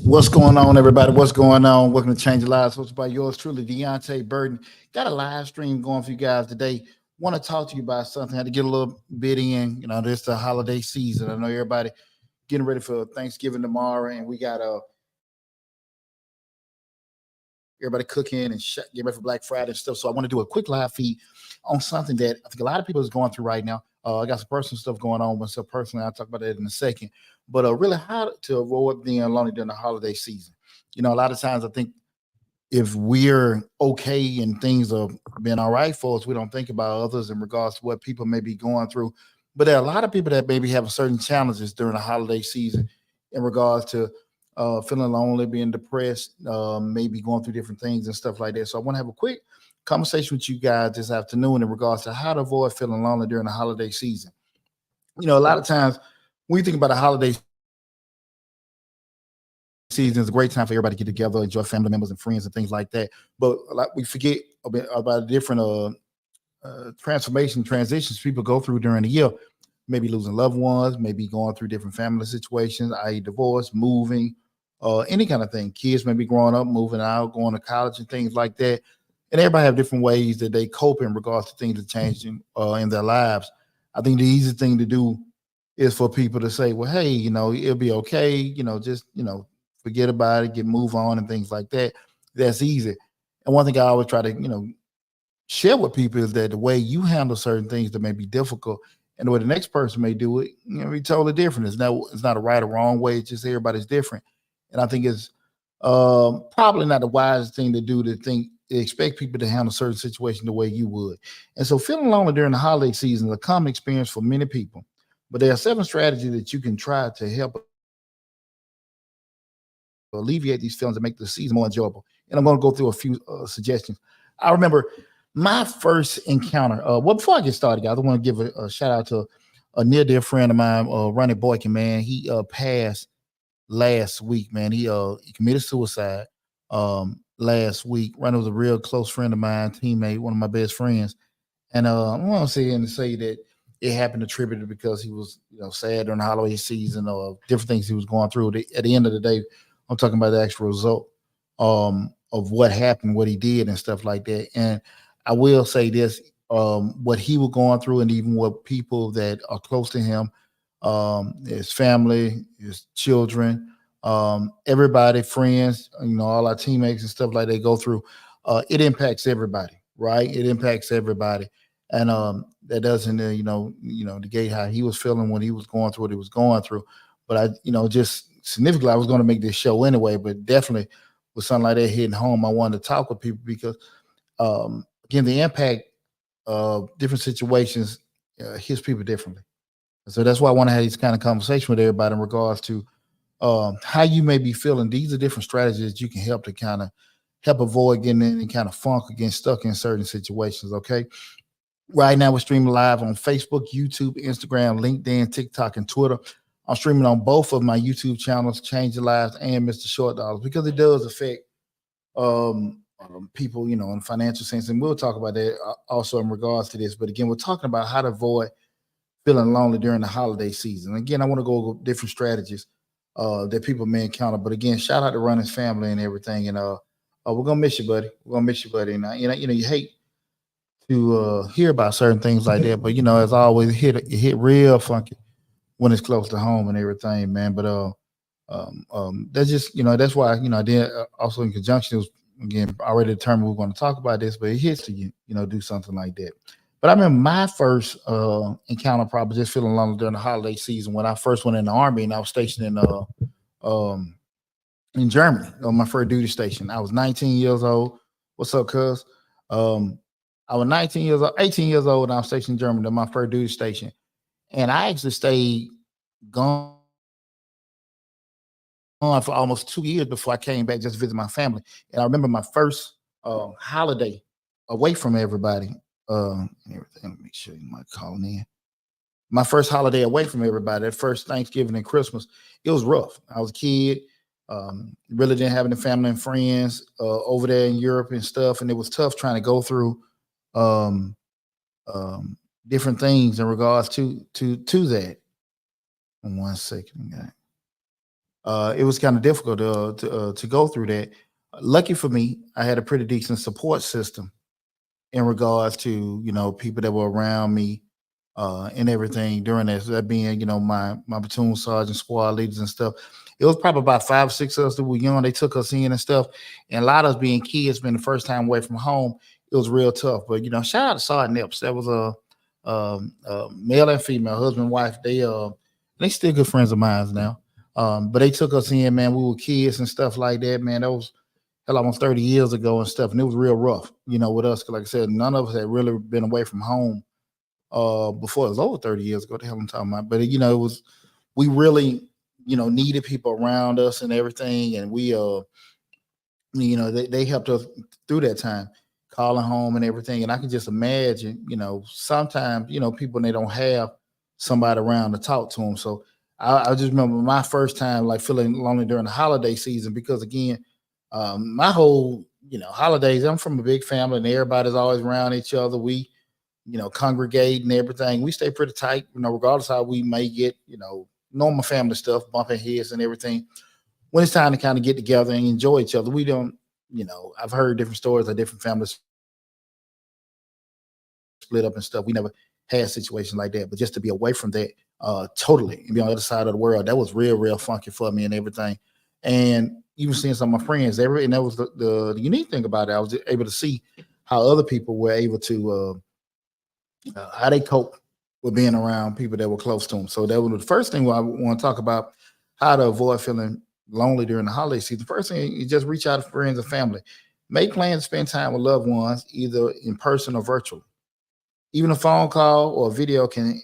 What's going on, everybody? What's going on? Welcome to Change Your Lives. Hosted by yours truly, Deonte Burden. Got a live stream going for you guys today. Want to talk to you about something. Had to get a little bit in. This the holiday season. I know everybody getting ready for Thanksgiving tomorrow, and we got everybody cooking and getting ready for Black Friday and stuff. So I want to do a quick live feed on something that I think a lot of people is going through right now. I got some personal stuff going on with myself personally. I'll talk about that in a second. But really how to avoid being lonely during the holiday season. A lot of times I think if we're okay and things are being all right for us, we don't think about others in regards to what people may be going through. But there are a lot of people that maybe have certain challenges during the holiday season in regards to feeling lonely, being depressed, maybe going through different things and stuff like that. So I want to have a quick conversation with you guys this afternoon in regards to how to avoid feeling lonely during the holiday season. A lot of times when you think about a holiday season, is a great time for everybody to get together, enjoy family members and friends and things like that. But like we forget about different transitions people go through during the year. Maybe losing loved ones, maybe going through different family situations, i.e. divorce, moving, any kind of thing. Kids may be growing up, moving out, going to college and things like that. And everybody have different ways that they cope in regards to things that changing in their lives. I think the easy thing to do is for people to say, well, hey, it'll be okay. Just, forget about it, move on and things like that. That's easy. And one thing I always try to, share with people is that the way you handle certain things that may be difficult and the way the next person may do it, be totally different. It's not a right or wrong way. It's just everybody's different. And I think it's probably not the wisest thing to do to expect people to handle certain situations the way you would. And so feeling lonely during the holiday season is a common experience for many people. But there are 7 strategies that you can try to help alleviate these feelings and make the season more enjoyable. And I'm going to go through a few suggestions. I remember my first encounter. Before I get started, guys, I want to give a shout out to a near dear friend of mine, Ronnie Boykin, man. He passed last week, man. He committed suicide last week. Ronnie was a real close friend of mine, teammate, one of my best friends. And I want to say that it happened attributed because he was, sad during the holiday season or different things he was going through. At the end of the day, I'm talking about the actual result of what happened, what he did, and stuff like that. And I will say this: what he was going through, and even what people that are close to him, his family, his children, everybody, friends, all our teammates and stuff like they go through. It impacts everybody, right? It impacts everybody, and that doesn't, negate how he was feeling when he was going through what he was going through. But just significantly, I was going to make this show anyway, but definitely with something like that hitting home, I wanted to talk with people because, again, the impact of different situations hits people differently. And so that's why I want to have these kind of conversation with everybody in regards to how you may be feeling. These are different strategies that you can help to kind of help avoid getting in any kind of funk or getting stuck in certain situations, okay? Right now, we're streaming live on Facebook, YouTube, Instagram, LinkedIn, TikTok, and Twitter. I'm streaming on both of my YouTube channels, Change Your Lives and Mr. Short Dollars, because it does affect people, in a financial sense. And we'll talk about that also in regards to this. But again, we're talking about how to avoid feeling lonely during the holiday season. Again, I want to go over different strategies that people may encounter. But again, shout out to Ronnie's family and everything. And we're gonna miss you, buddy. We're gonna miss you, buddy. And you hate to hear about certain things like that, but as always, it hit real funky when it's close to home and everything, man. But that's just that's why I did also in conjunction. It was again already determined we are going to talk about this, but it hits to do something like that. But I remember my first encounter, probably just feeling lonely during the holiday season when I first went in the Army and I was stationed in Germany on my first duty station. I was 19 years old. What's up, cuz? I was 18 years old, and I was stationed in Germany on my first duty station. And I actually stayed gone for almost 2 years before I came back just to visit my family. And I remember my first holiday away from everybody. And everything. Let me make sure you might call in. My first holiday away from everybody, that first Thanksgiving and Christmas, it was rough. I was a kid, really didn't have any family and friends over there in Europe and stuff. And it was tough trying to go through um, different things in regards to that. 1 second, guy. it was kind of difficult to go through that. Lucky for me, I had a pretty decent support system in regards to people that were around me and everything during that. So that being my platoon sergeant, squad leaders and stuff. It was probably about 5 or 6 of us that were young. They took us in and stuff, and a lot of us being kids, being the first time away from home, it was real tough. But shout out to Sergeant Nips. That was a male and female, husband and wife. They still good friends of mine now. But they took us in, man. We were kids and stuff like that, man. That was hell almost 30 years ago and stuff, and it was real rough, with us. 'Cause like I said, none of us had really been away from home before. It was over 30 years ago. The hell I'm talking about. But it was we really needed people around us and everything, and we they helped us through that time, calling home and everything. And I can just imagine, sometimes people, they don't have somebody around to talk to them. So I just remember my first time like feeling lonely during the holiday season, because again, my whole holidays, I'm from a big family and everybody's always around each other. We congregate and everything. We stay pretty tight, regardless how we may get, normal family stuff, bumping heads and everything. When it's time to kind of get together and enjoy each other, we don't, I've heard different stories of different families split up and stuff. We never had situations like that, but just to be away from that totally and be on the other side of the world, that was real funky for me and everything. And even seeing some of my friends, and that was the unique thing about it. I was able to see how other people were able to how they cope with being around people that were close to them. So that was the first thing I want to talk about, how to avoid feeling lonely during the holiday season. The first thing is just reach out to friends and family. Make plans to spend time with loved ones, either in person or virtual. Even a phone call or a video can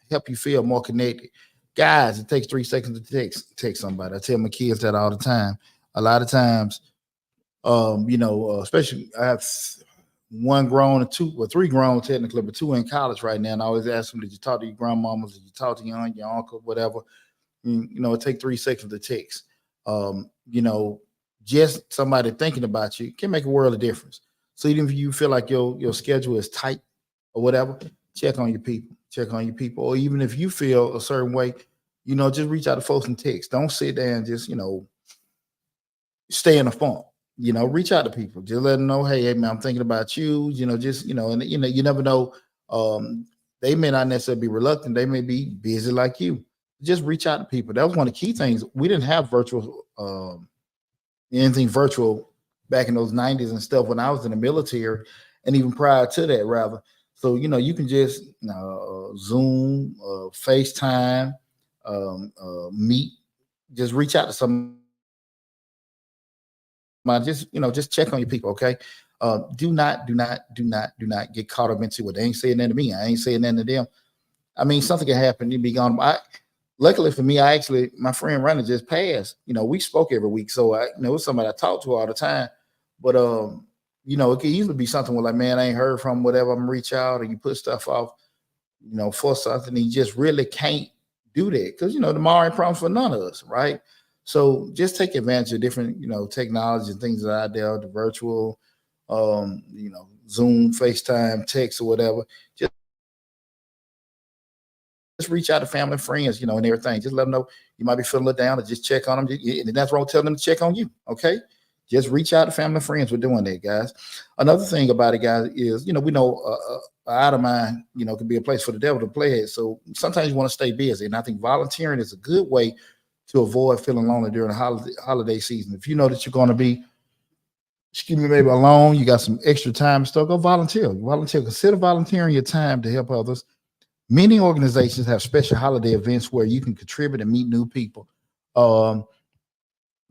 help you feel more connected. Guys, it takes 3 seconds to text somebody. I tell my kids that all the time. A lot of times, especially I have one grown and two, or three grown technically, but two in college right now. And I always ask them, did you talk to your grandmamas? Did you talk to your aunt, your uncle, whatever? It takes 3 seconds to text. Just somebody thinking about you can make a world of difference. So even if you feel like your schedule is tight or whatever, check on your people. Or even if you feel a certain way, just reach out to folks and text. Don't sit there and just, stay in the funk. Reach out to people. Just let them know, hey man, I'm thinking about you. And you never know. They may not necessarily be reluctant. They may be busy like you. Just reach out to people. That was one of the key things. We didn't have anything virtual back in those 90s and stuff when I was in the military, and even prior to that, rather. So, you can just Zoom, FaceTime, Meet, just reach out to somebody. Just check on your people, okay? Do not get caught up into it. They ain't saying nothing to me. I ain't saying nothing to them. I mean, something can happen. You'd be gone. Luckily for me, my friend Ronnie just passed. We spoke every week, so it was somebody I talked to all the time. But it could easily be something where like, man, I ain't heard from whatever. I'm gonna reach out, and you put stuff off, for something. And you just really can't do that because tomorrow ain't promised for none of us, right? So just take advantage of different, technology and things that are out there, the virtual, Zoom, FaceTime, text, or whatever. Just reach out to family and friends, and everything. Just let them know you might be feeling a little down, or just check on them. And that's wrong telling them to check on you. Okay. Just reach out to family and friends. We're doing that, guys. Another thing about it, guys, is, we know out of mind, can be a place for the devil to play at. So sometimes you want to stay busy. And I think volunteering is a good way to avoid feeling lonely during the holiday season. If you know that you're going to be, maybe alone, you got some extra time and stuff, go volunteer. Consider volunteering your time to help others. Many organizations have special holiday events where you can contribute and meet new people.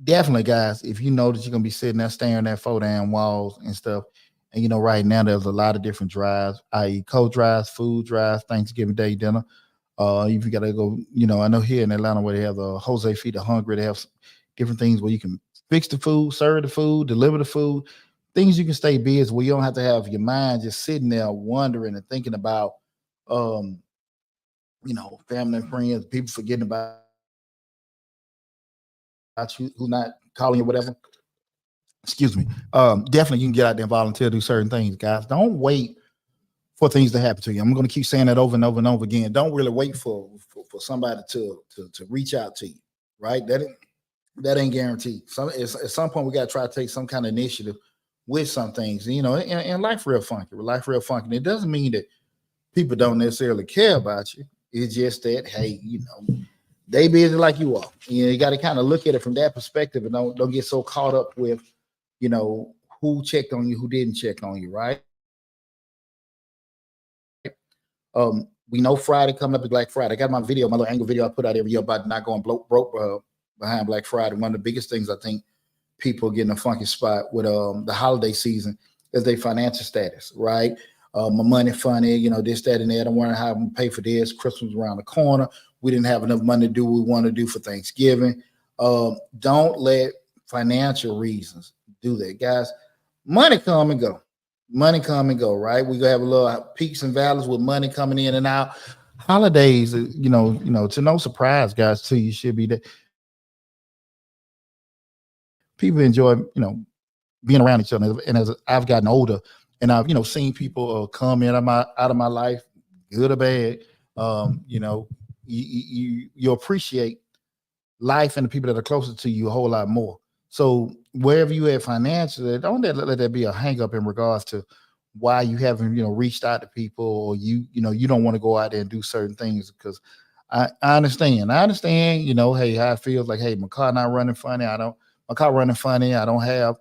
Definitely, guys, if you know that you're going to be sitting there staring at 4 damn walls and stuff, and right now there's a lot of different drives, i.e. coat drives, food drives, Thanksgiving Day dinner. If you got to go, I know here in Atlanta where they have the Jose Feed the Hungry, they have different things where you can fix the food, serve the food, deliver the food, things you can stay busy where you don't have to have your mind just sitting there wondering and thinking about, family and friends, people forgetting about you, who not calling you, whatever. Excuse me. Definitely you can get out there and volunteer to do certain things, guys. Don't wait for things to happen to you. I'm going to keep saying that over and over and over again. Don't really wait for somebody to reach out to you, right? That ain't guaranteed. At some point we got to try to take some kind of initiative with some things. And life real funky. Life real funky. And it doesn't mean that people don't necessarily care about you. It's just that, hey, they busy like you are. You got to kind of look at it from that perspective, and don't get so caught up with, you know, who checked on you, who didn't check on you, right? We know Friday coming up is Black Friday. I got my video, my little angle video I put out every year about not going broke behind Black Friday. One of the biggest things I think people get in a funky spot with the holiday season is their financial status, right? My money funny, this, that, and that. I don't want to have them pay for this. Christmas around the corner. We didn't have enough money to do what we want to do for Thanksgiving. Don't let financial reasons do that, guys. Money come and go. Money come and go, right? We're gonna have a little peaks and valleys with money coming in and out. Holidays, to no surprise, guys, too, you should be there. People enjoy, being around each other. And as I've gotten older, and I've, seen people come in out of my life, good or bad, you appreciate life and the people that are closer to you a whole lot more. So wherever you at financially, don't let that be a hang up in regards to why you haven't, reached out to people, or you don't want to go out there and do certain things. Because I understand. Hey, how it feels like, hey, my car not running funny. My car running funny. I don't have,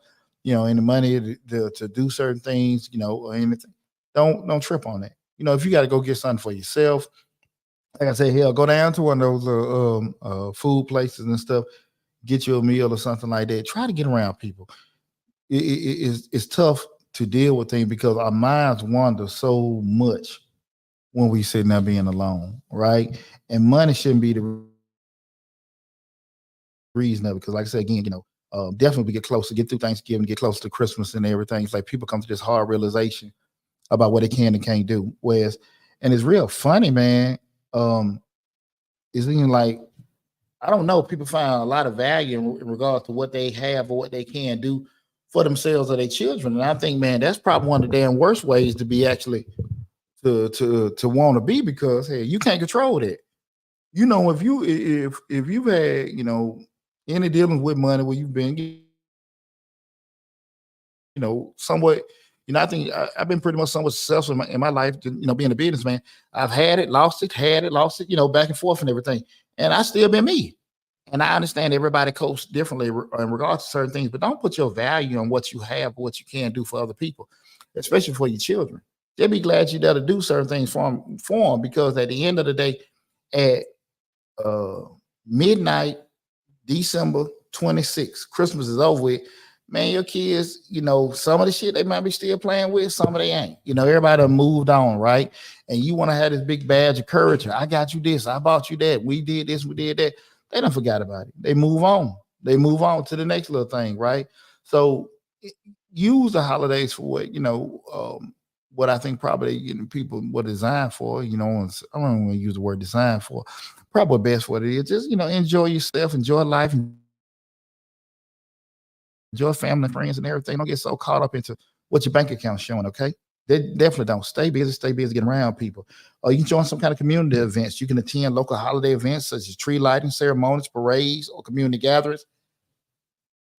any money to do certain things, or anything. Don't trip on that. If you got to go get something for yourself, like I say, hell, go down to one of those food places and stuff, get you a meal or something like that. Try to get around people. It's tough to deal with things because our minds wander so much when we sitting there being alone, right? And money shouldn't be the reason of it. Because, like I said again, definitely we get closer, get through Thanksgiving, get close to Christmas and everything. It's like people come to this hard realization about what they can and can't do. And it's real funny, man. It's even like, I don't know, people find a lot of value in regards to what they have or what they can do for themselves or their children. And I think, man, that's probably one of the damn worst ways to be actually to want to be, because hey, you can't control that. If you've had, any dealings with money where you've been, somewhat, I think I've been pretty much somewhat successful in my life, being a businessman. I've had it, lost it, back and forth and everything. And I still been me. And I understand everybody copes differently in regards to certain things, but don't put your value on what you have or what you can do for other people, especially for your children. They'll be glad you there to do certain things for them, because at the end of the day, at midnight, December 26th, Christmas is over with. Man, your kids, some of the shit they might be still playing with, some of they ain't. Everybody done moved on, right? And you want to have this big badge of courage. I got you this, I bought you that, we did this, we did that. They don't forget about it. They move on. They move on to the next little thing, right? So use the holidays for what I think probably people were designed for. I don't want to use the word design for. Probably best what it is. Just enjoy yourself, enjoy life, enjoy family and friends and everything. Don't get so caught up into what your bank account's showing, okay? They definitely don't. Stay busy getting around people. You can join some kind of community events. You can attend local holiday events such as tree lighting ceremonies, parades, or community gatherings.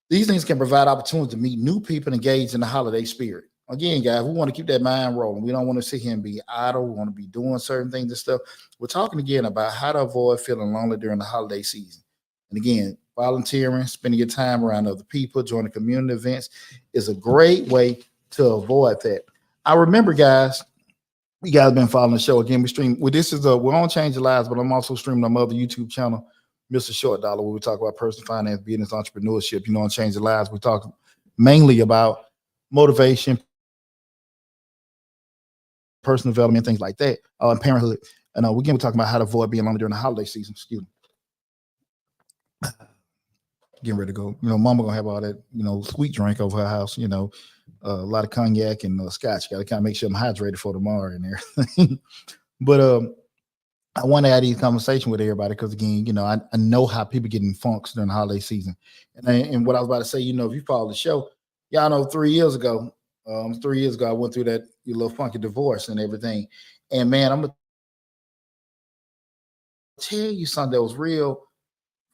These things can provide opportunities to meet new people and engage in the holiday spirit. Again, guys, we want to keep that mind rolling. We don't want to sit here and be idle. We want to be doing certain things and stuff. We're talking again about how to avoid feeling lonely during the holiday season. And again, volunteering, spending your time around other people, joining community events is a great way to avoid that. I remember, guys, you guys been following the show. Again, we're on Change Your Lives, but I'm also streaming on my other YouTube channel, Mr. Short Dollar, where we talk about personal finance, business, entrepreneurship. On Change Your Lives, we talk mainly about motivation, personal development, things like that, and parenthood. And we're talking about how to avoid being lonely during the holiday season. Excuse me. Getting ready to go. Mama gonna have all that, sweet drink over her house. A lot of cognac and scotch. Got to kind of make sure I'm hydrated for tomorrow and everything. But I want to have these conversation with everybody because, again, I know how people get in funks during the holiday season. And what I was about to say, if you follow the show, y'all know 3 years ago, I went through that little funky divorce and everything. And man, I'm gonna tell you something that was real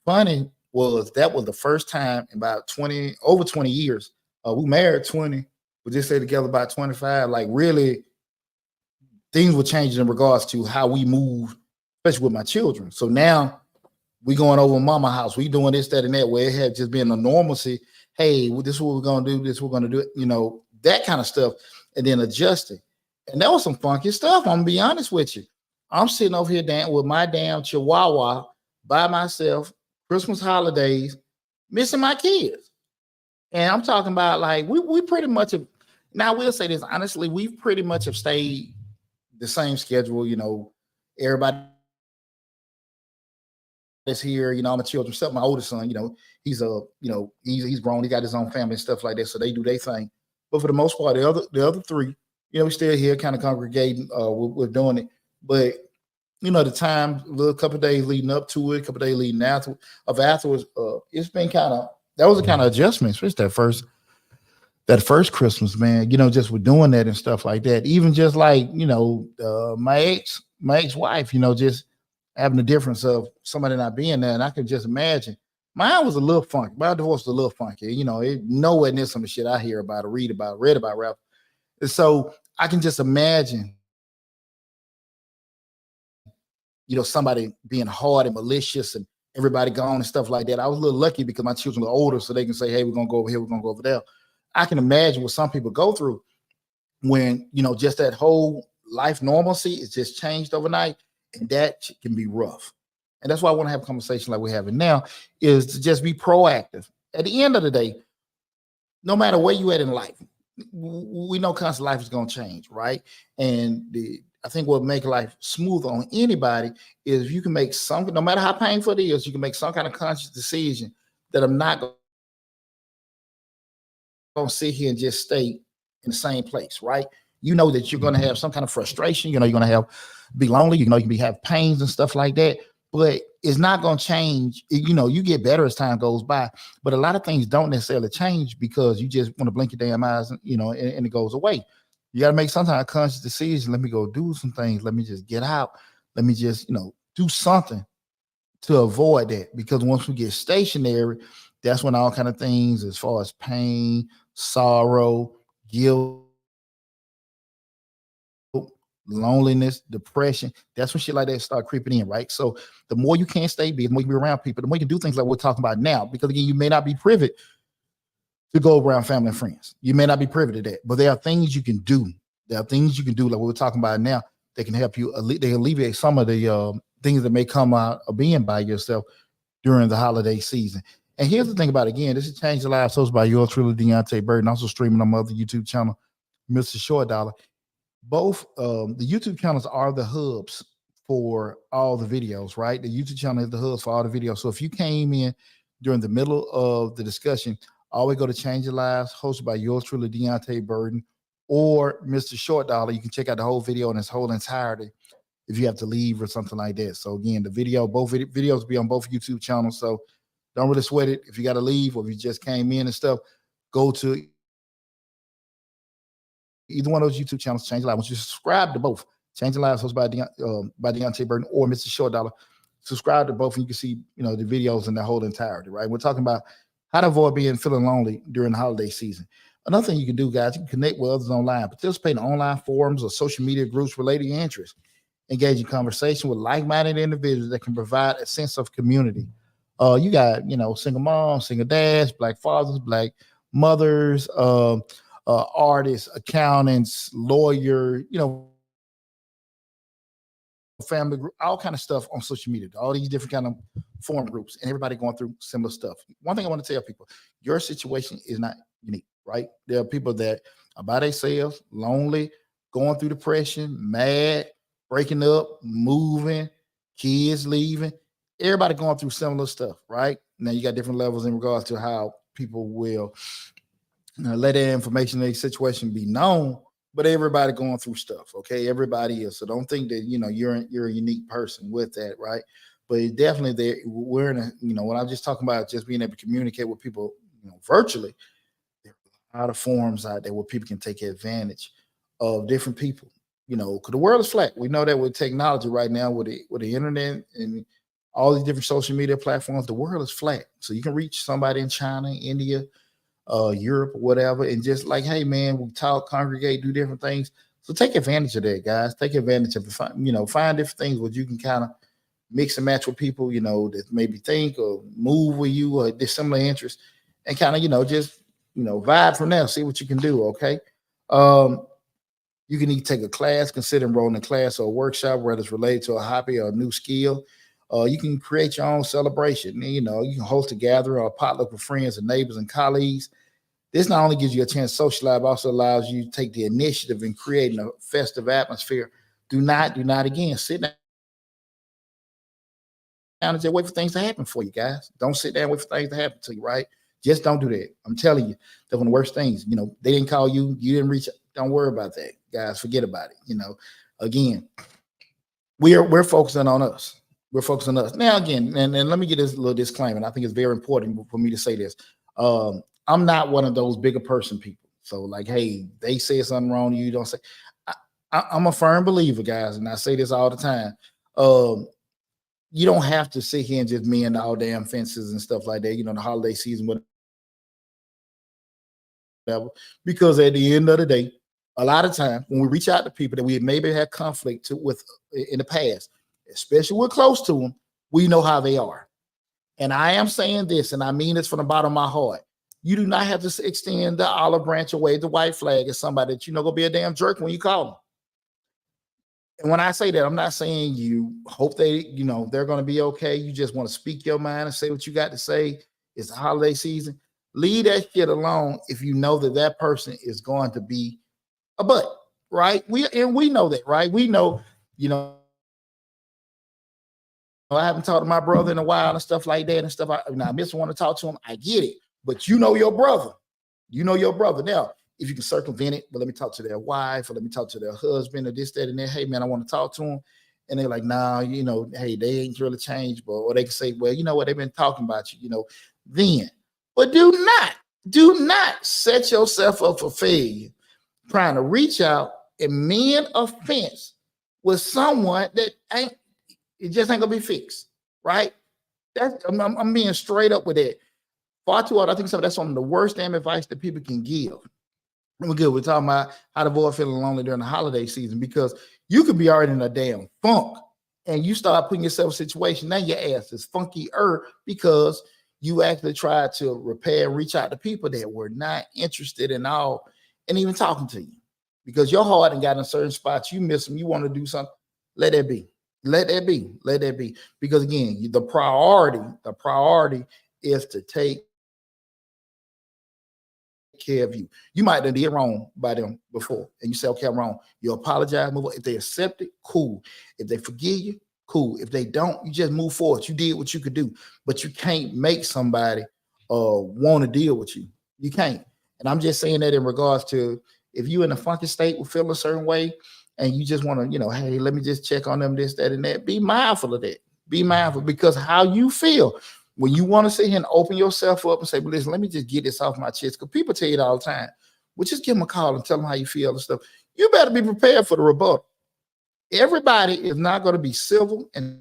funny was that was the first time in about 20 years. We married 20, we just stayed together about 25. Like really, things were changing in regards to how we move, especially with my children. So now we going over mama house. We doing this, that, and that. Where it had just been a normalcy. Hey, well, this is what we're gonna do. This is what we're gonna do. That kind of stuff, and then adjusting. And that was some funky stuff. I'm gonna be honest with you. I'm sitting over here down with my damn chihuahua by myself, Christmas holidays, missing my kids. And I'm talking about like we pretty much have. Now I will say this honestly, we pretty much have stayed the same schedule. Everybody is here. My children, except my oldest son. He's grown. He got his own family and stuff like that. So they do their thing. But for the most part, the other three, we still here, kind of congregating. We're doing it, but the time, a little couple of days leading up to it, a couple of days leading afterwards, it's been that was a kind of adjustment, especially that first Christmas, man. Just with doing that and stuff like that. Even just like my ex-wife, just having the difference of somebody not being there, and I can just imagine. Mine was a little funky. My divorce was a little funky. It nowhere near some of the shit I hear about or read about, Ralph. And so I can just imagine, somebody being hard and malicious and everybody gone and stuff like that. I was a little lucky because my children were older, so they can say, hey, we're going to go over here, we're going to go over there. I can imagine what some people go through when, just that whole life normalcy is just changed overnight, and that can be rough. And that's why I want to have a conversation like we're having now, is to just be proactive. At the end of the day, no matter where you at in life, we know constant life is going to change, right? And I think what make life smooth on anybody is if you can make some, no matter how painful it is, you can make some kind of conscious decision that I'm not going to sit here and just stay in the same place, right? You know that you're going to have some kind of frustration. You're going to be lonely. You can have pains and stuff like that. But it's not going to change. You get better as time goes by. But a lot of things don't necessarily change because you just want to blink your damn eyes, and it goes away. You got to make some kind of conscious decision. Let me go do some things. Let me just get out. Let me just, do something to avoid that. Because once we get stationary, that's when all kind of things as far as pain, sorrow, guilt, loneliness, depression, that's when shit like that start creeping in, right? So the more you can't stay busy, the more you be around people, the more you can do things like we're talking about now. Because again, you may not be privy to go around family and friends. You may not be privy to that, but there are things you can do. There are things you can do like we're talking about now that can help you. They alleviate some of the things that may come out of being by yourself during the holiday season. And here's the thing about it, again, this is Change the Lives, hosted by yours truly, Deonte Burden, also streaming on my other YouTube channel, Mr. Short Dollar. Both the YouTube channels are the hubs for all the videos, right? The YouTube channel is the hubs for all the videos. So if you came in during the middle of the discussion, always go to Change Your Lives, hosted by yours truly, Deonte Burden, or Mr. Short Dollar. You can check out the whole video in its whole entirety if you have to leave or something like that. So again, both videos will be on both YouTube channels. So don't really sweat it. If you got to leave or if you just came in and stuff, go to either one of those YouTube channels, Change Your Lives. Once you subscribe to both, Change Your Lives, hosted by Deonte Burden or Mr. Short Dollar, subscribe to both and you can see, the videos in the whole entirety, right? We're talking about how to avoid feeling lonely during the holiday season. Another thing you can do, guys, you can connect with others online, participate in online forums or social media groups related to your interests, engage in conversation with like-minded individuals that can provide a sense of community. You got, single moms, single dads, Black fathers, Black mothers, artists, accountants, lawyer, family group, all kind of stuff on social media, all these different kind of forum groups, and everybody going through similar stuff. One thing I want to tell people, your situation is not unique, right? There are people that are by themselves, lonely, going through depression, mad, breaking up, moving, kids leaving. Everybody going through similar stuff, right? Now you got different levels in regards to how people will let that information, their situation be known, but everybody going through stuff, okay? Everybody is. So don't think that, you're a unique person with that, right? But definitely we're in a, when I'm just talking about just being able to communicate with people, virtually, there are a lot of forums out there where people can take advantage of different people, because the world is flat. We know that with technology right now, with the internet and all these different social media platforms. The world is flat, so you can reach somebody in China, India, Europe, or whatever, and just like, hey man, we talk, congregate, do different things. So take advantage of that, guys. Take advantage of it. Find different things where you can kind of mix and match with people, that maybe think or move with you or there's similar interests, and kind of, just vibe from there. See what you can do. Okay. Um, you can either take a class, consider enrolling in a class or a workshop, whether it's related to a hobby or a new skill. You can create your own celebration. You can host a gathering or a potluck with friends and neighbors and colleagues. This not only gives you a chance to socialize, but also allows you to take the initiative in creating a festive atmosphere. Do not again sit down and just wait for things to happen for you, guys. Don't sit down and wait for things to happen to you, right? Just don't do that. I'm telling you, that's one of the worst things. They didn't call you, you didn't reach. Don't worry about that, guys. Forget about it. Again, we're focusing on us. We're focusing on us. Now, again, and let me get this little disclaimer. And I think it's very important for me to say this. I'm not one of those bigger person people. So, like, hey, they say something wrong, you don't say. I'm a firm believer, guys, and I say this all the time. You don't have to sit here and just mend all damn fences and stuff like that. The holiday season, whatever. Because at the end of the day, a lot of times when we reach out to people that we maybe had conflict with in the past, especially we're close to them, we know how they are. And I am saying this, and I mean this from the bottom of my heart. You do not have to extend the olive branch or wave the white flag as somebody that gonna be a damn jerk when you call them. And when I say that, I'm not saying you hope they're going to be okay. You just want to speak your mind and say what you got to say. It's the holiday season. Leave that shit alone if you know that person is going to be a butt, right? We know that, right? We know, I haven't talked to my brother in a while and stuff like that and stuff. I miss want to talk to him. I get it, but your brother. Now, if you can circumvent it, but let me talk to their wife or let me talk to their husband or this, that, and that. Hey, man, I want to talk to them. And they're like, nah, hey, they ain't really changed. Or they can say, well, you know what? They've been talking about you, then. But do not set yourself up for failure trying to reach out and mend a fence with someone that it just ain't going to be fixed, right? I'm being straight up with that. Far too hard. I think that's some of the worst damn advice that people can give. We're good. We're talking about how to avoid feeling lonely during the holiday season because you could be already in a damn funk and you start putting yourself in a situation. Now your ass is funkier because you actually tried to repair and reach out to people that were not interested in all and even talking to you because your heart and got in certain spots. You miss them. You want to do something. Let that be. Let that be. Because again, the priority is to take care of you. You might have did wrong by them before, and you say, okay, I'm wrong. You apologize, move on. If they accept it, cool. If they forgive you, cool. If they don't, you just move forward. You did what you could do, but you can't make somebody want to deal with you. You can't. And I'm just saying that in regards to if you in a funky state will feel a certain way, and you just want to, hey, let me just check on them, this, that, and that. Be mindful of that. Be mindful because how you feel. When you want to sit here and open yourself up and say, well, listen, let me just get this off my chest. Because people tell you it all the time. Well, just give them a call and tell them how you feel and stuff. You better be prepared for the rebuttal. Everybody is not going to be civil and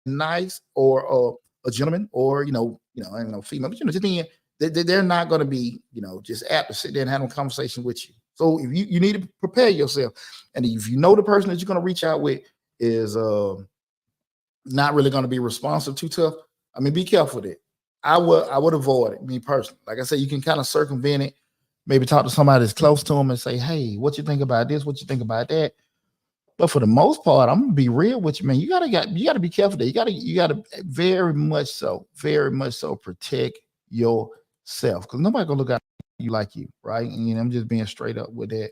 nice or a gentleman or, female. But, just being, they're not going to be, just apt to sit there and have a conversation with you. So if you need to prepare yourself. And if you know the person that you're going to reach out with is not really going to be responsive too tough, I mean, be careful with it. I would avoid it, me personally. Like I said, you can kind of circumvent it, maybe talk to somebody that's close to them and say, hey, what you think about this? What you think about that? But for the most part, I'm gonna be real with you, man. You gotta be careful there. You gotta very much so protect yourself because nobody gonna look at you like you, right? And I'm just being straight up with that.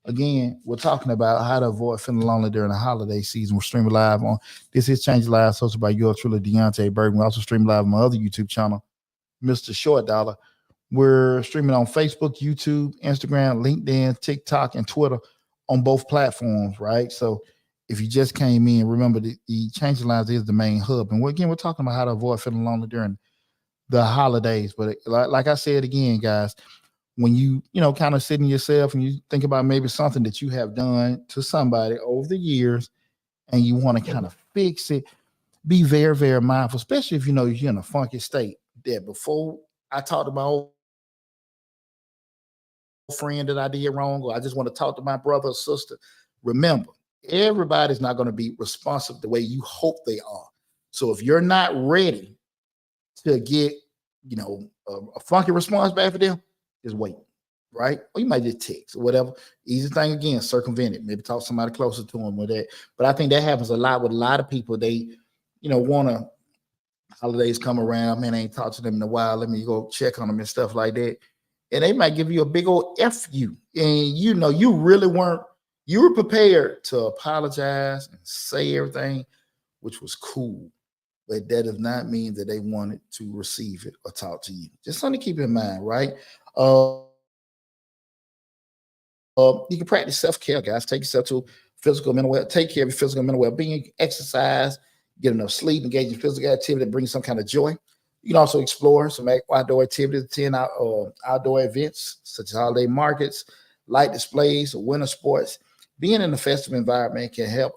Again, we're talking about how to avoid feeling lonely during the holiday season. We're streaming live on This Is Change Lives, hosted by yours truly, Deonte Burden. We also stream live on my other YouTube channel, Mr. Short Dollar. We're streaming on Facebook, YouTube, Instagram, LinkedIn, TikTok, and Twitter on both platforms, right? So if you just came in, remember the Change Lives is the main hub. And we're talking about how to avoid feeling lonely during the holidays. But like I said again, guys, when you kind of sit in yourself and you think about maybe something that you have done to somebody over the years and you want to kind of fix it. Be very, very mindful, especially if you know you're in a funky state. That before I talk to my old friend that I did wrong, or I just want to talk to my brother or sister, remember, everybody's not going to be responsive the way you hope they are. So if you're not ready to get, a funky response back for them, just wait, right? Or you might just text or whatever. Easy thing again, circumvent it. Maybe talk to somebody closer to them with that. But I think that happens a lot with a lot of people. They, want to holidays come around, man, I ain't talked to them in a while. Let me go check on them and stuff like that. And they might give you a big old F you. And you really weren't, you were prepared to apologize and say everything, which was cool. But that does not mean that they wanted to receive it or talk to you. Just something to keep in mind, right? You can practice self-care, guys. Take yourself to physical, mental well. Take care of your physical and mental well-being. Exercise, get enough sleep, engage in physical activity that brings some kind of joy. You can also explore some outdoor activities, attend outdoor events such as holiday markets, light displays, or winter sports. Being in a festive environment can help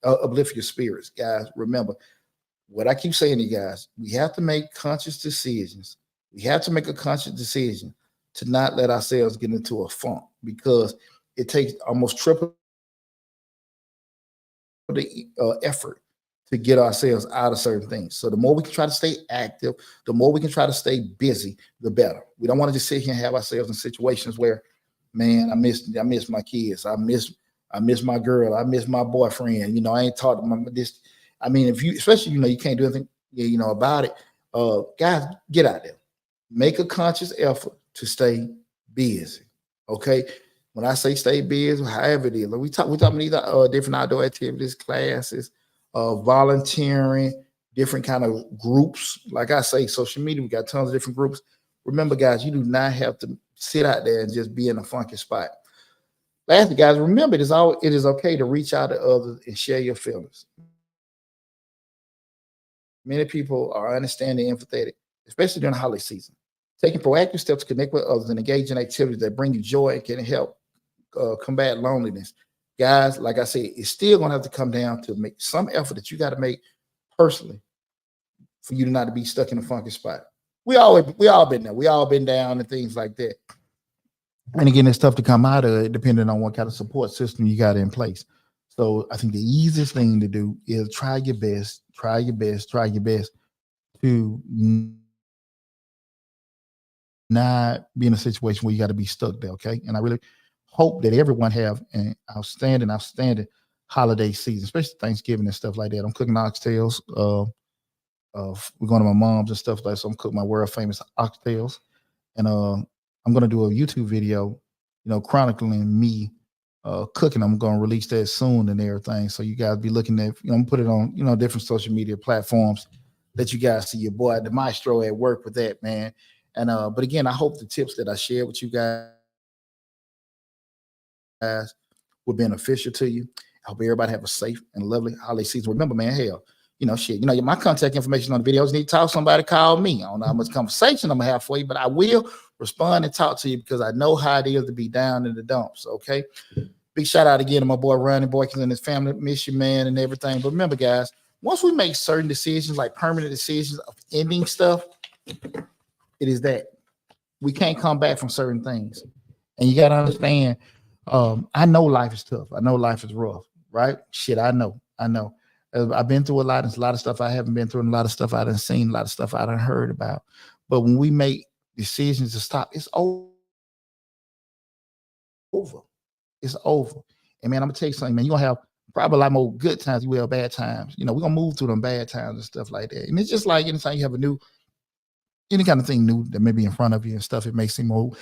uplift your spirits, guys. Remember, what I keep saying to you guys, we have to make conscious decisions. We have to make a conscious decision to not let ourselves get into a funk, because it takes almost triple the effort to get ourselves out of certain things. So the more we can try to stay active, the more we can try to stay busy, the better. We don't want to just sit here and have ourselves in situations where, man, I miss my kids. I miss my girl. I miss my boyfriend. I ain't talking about this. I mean, if you, especially, you can't do anything, about it. Guys, get out there. Make a conscious effort to stay busy. Okay. When I say stay busy, however it is, we talking about these different outdoor activities, classes, volunteering, different kind of groups. Like I say, social media, we got tons of different groups. Remember, guys, you do not have to sit out there and just be in a funky spot. Lastly, guys, remember, it is okay to reach out to others and share your feelings. Many people are understanding and empathetic, especially during the holiday season. Taking proactive steps to connect with others and engage in activities that bring you joy can help combat loneliness. Guys, like I said, it's still going to have to come down to make some effort that you got to make personally for you to not to be stuck in a funky spot. We all been there. We all been down and things like that. And again, it's tough to come out of it depending on what kind of support system you got in place. So I think the easiest thing to do is try your best to not be in a situation where you got to be stuck there. Okay. And I really hope that everyone have an outstanding holiday season, especially Thanksgiving and stuff like that. I'm cooking oxtails. We're going to my mom's and stuff like that. So I'm cooking my world famous oxtails. And I'm going to do a YouTube video, chronicling me cooking. I'm going to release that soon and everything. So you guys be looking at, put it on, different social media platforms that you guys see your boy, the maestro, at work with that, man. And but again, I hope the tips that I shared with you guys were beneficial to you. I hope everybody have a safe and lovely holiday season. Remember, man, hell, my contact information on the videos. Need to talk to somebody, call me. I don't know how much conversation I'm gonna have for you, but I will respond and talk to you because I know how it is to be down in the dumps. Okay. Big shout out again to my boy Ronnie Boykins and his family. Miss you, man, and everything. But remember, guys, once we make certain decisions, like permanent decisions of ending stuff, it is that we can't come back from certain things. And you got to understand, I know life is tough. I know life is rough, right? Shit, I know. I've been through a lot. There's a lot of stuff I haven't been through, and a lot of stuff I done seen, a lot of stuff I done heard about. But when we make decisions to stop, it's over. It's over. And man, I'm gonna tell you something, man. You're gonna have probably a lot more good times you will bad times. We're gonna move through them bad times and stuff like that. And it's just like anytime you have any kind of thing new that may be in front of you and stuff, it may seem more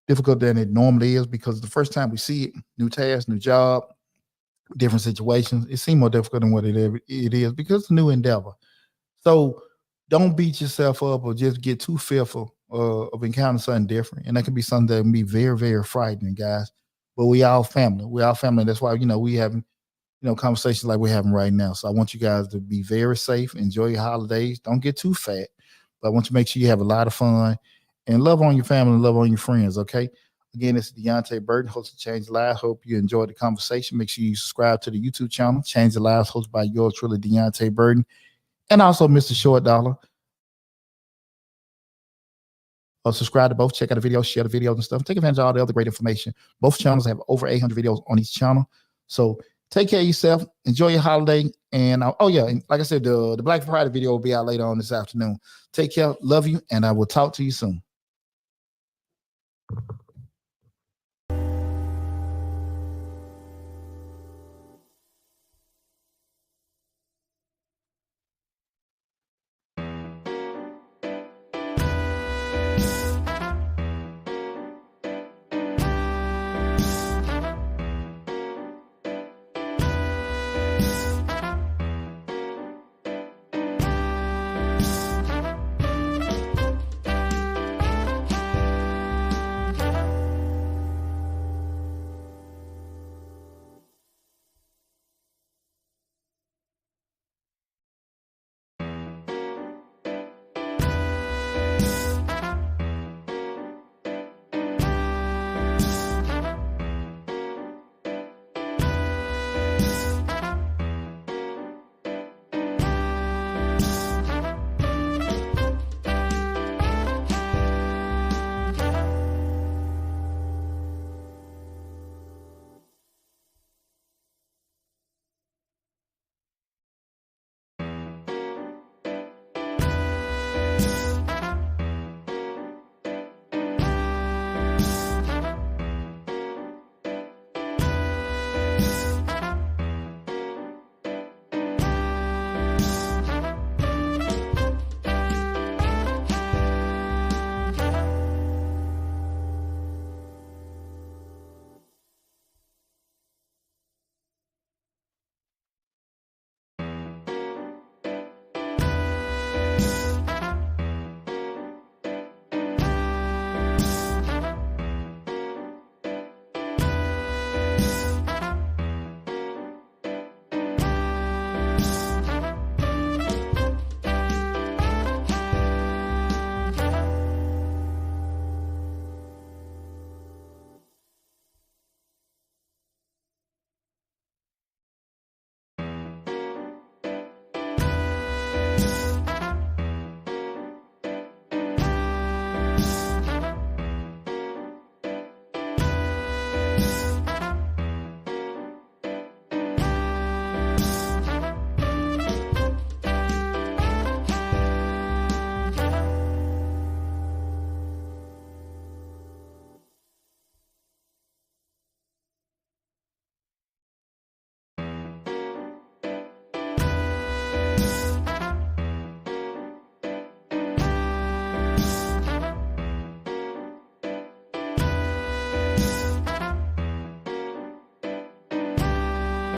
difficult than it normally is, because the first time we see it, new task, new job, different situations, it seems more difficult than what it is because it's a new endeavor. So don't beat yourself up or just get too fearful of encountering something different. And that can be something that can be very, very frightening, guys. But we all family. We all family. That's why, we having, conversations like we're having right now. So I want you guys to be very safe. Enjoy your holidays. Don't get too fat. But I want you to make sure you have a lot of fun and love on your family and love on your friends, okay? Again, it's Deonte Burden, host of Change the Lives. Hope you enjoyed the conversation. Make sure you subscribe to the YouTube channel, Change the Lives, hosted by yours truly, Deonte Burden, and also Mr. Short Dollar. Subscribe to both, check out the videos, share the videos and stuff. Take advantage of all the other great information. Both channels have over 800 videos on each channel. So take care of yourself. Enjoy your holiday. And and like I said, the Black Friday video will be out later on this afternoon. Take care. Love you. And I will talk to you soon.